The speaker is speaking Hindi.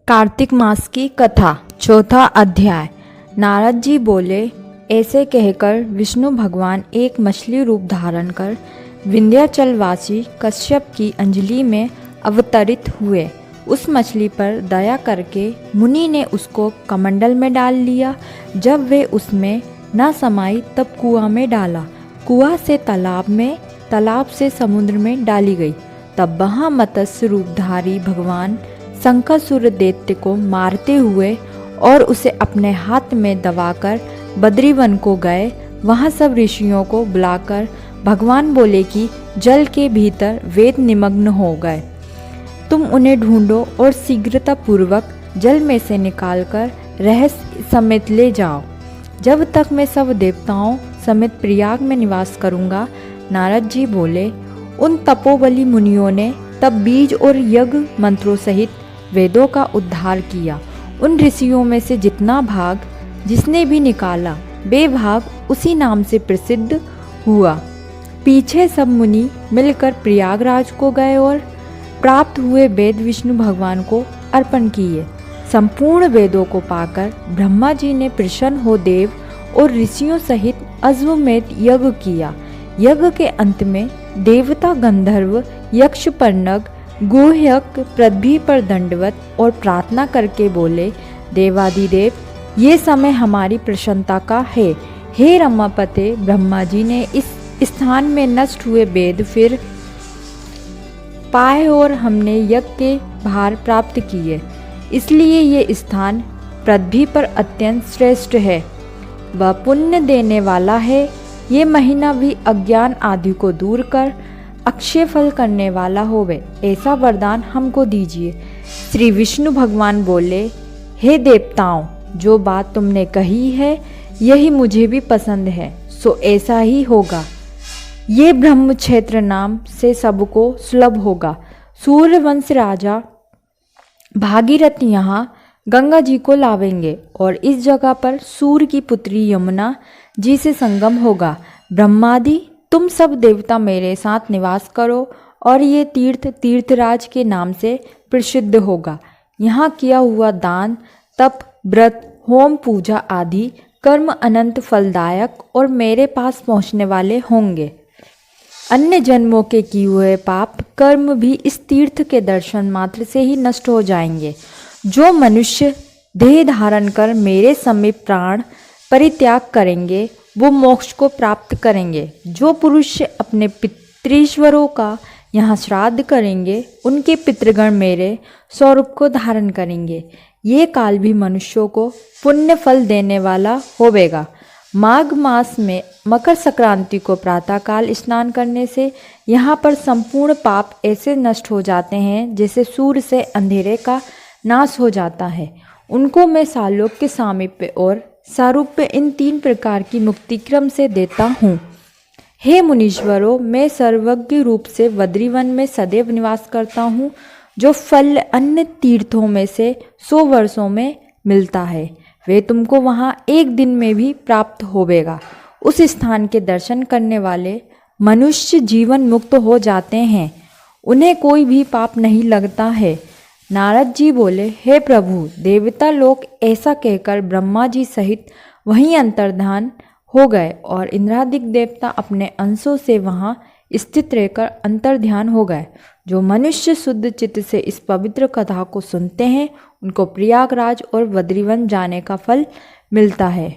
कार्तिक मास की कथा चौथा अध्याय। नारद जी बोले, ऐसे कहकर विष्णु भगवान एक मछली रूप धारण कर विंध्याचलवासी कश्यप की अंजलि में अवतरित हुए। उस मछली पर दया करके मुनि ने उसको कमंडल में डाल लिया। जब वे उसमें न समाई तब कुआं में डाला। कुआं से तालाब में, तालाब से समुद्र में डाली गई। तब वहाँ मत्स्य रूपधारी भगवान शंखासुर दैत्य को मारते हुए और उसे अपने हाथ में दबाकर बद्रीवन को गए। वहाँ सब ऋषियों को बुलाकर भगवान बोले कि जल के भीतर वेद निमग्न हो गए, तुम उन्हें ढूंढो और शीघ्रतापूर्वक जल में से निकालकर रहस्य समेत ले जाओ। जब तक मैं सब देवताओं समेत प्रयाग में निवास करूँगा। नारद जी बोले, उन तपोबली मुनियों ने तब बीज और यज्ञ मंत्रों सहित वेदों का उद्धार किया। उन ऋषियों में से जितना भाग जिसने भी निकाला वे भाग उसी नाम से प्रसिद्ध हुआ। पीछे सब मुनि मिलकर प्रयागराज को गए और प्राप्त हुए वेद विष्णु भगवान को अर्पण किए। संपूर्ण वेदों को पाकर ब्रह्मा जी ने प्रसन्न हो देव और ऋषियों सहित अश्वमेध यज्ञ किया। यज्ञ के अंत में देवता गंधर्व यक्ष पन्नग गुह्यक पृथ्वी पर दंडवत और प्रार्थना करके बोले, देवादिदेव, ये समय हमारी प्रसन्नता का है। हे रमापते, ब्रह्मा जी ने इस स्थान में नष्ट हुए वेद फिर पाए और हमने यज्ञ के भार प्राप्त किए, इसलिए ये स्थान पृथ्वी पर अत्यंत श्रेष्ठ है। वह पुण्य देने वाला है। ये महीना भी अज्ञान आदि को दूर कर अक्षय फल करने वाला होवे, ऐसा वरदान हमको दीजिए। श्री विष्णु भगवान बोले, हे देवताओं, जो बात तुमने कही है यही मुझे भी पसंद है, सो ऐसा ही होगा। ये ब्रह्म क्षेत्र नाम से सबको सुलभ होगा। सूर्यवंश राजा भागीरथ यहाँ गंगा जी को लावेंगे और इस जगह पर सूर्य की पुत्री यमुना जी से संगम होगा। ब्रह्मादि तुम सब देवता मेरे साथ निवास करो और ये तीर्थ तीर्थराज के नाम से प्रसिद्ध होगा। यहाँ किया हुआ दान, तप, व्रत, होम, पूजा आदि कर्म अनंत फलदायक और मेरे पास पहुँचने वाले होंगे। अन्य जन्मों के किए हुए पाप कर्म भी इस तीर्थ के दर्शन मात्र से ही नष्ट हो जाएंगे। जो मनुष्य देह धारण कर मेरे समीप प्राण परित्याग करेंगे वो मोक्ष को प्राप्त करेंगे। जो पुरुष अपने पितृश्वरों का यहाँ श्राद्ध करेंगे उनके पितृगण मेरे स्वरूप को धारण करेंगे। ये काल भी मनुष्यों को पुण्य फल देने वाला होवेगा। माघ मास में मकर संक्रांति को प्रातःकाल स्नान करने से यहाँ पर संपूर्ण पाप ऐसे नष्ट हो जाते हैं जैसे सूर्य से अंधेरे का नाश हो जाता है। उनको मैं सालोक्य, सामीप्य और सारूप्य इन तीन प्रकार की मुक्ति क्रम से देता हूँ। हे मुनीश्वरों, मैं सर्वज्ञ रूप से बद्रीवन में सदैव निवास करता हूँ, जो फल अन्य तीर्थों में से 100 वर्षों में मिलता है। वे तुमको वहाँ एक दिन में भी प्राप्त होवेगा। उस स्थान के दर्शन करने वाले मनुष्य जीवन मुक्त हो जाते हैं, उन्हें कोई भी पाप नहीं लगता है। नारद जी बोले, हे प्रभु, देवता लोग ऐसा कहकर ब्रह्मा जी सहित वहीं अंतर्धान हो गए और इंद्रादिक देवता अपने अंशों से वहाँ स्थित रहकर अंतर्ध्यान हो गए। जो मनुष्य शुद्ध चित्त से इस पवित्र कथा को सुनते हैं उनको प्रयागराज और बद्रीवन जाने का फल मिलता है।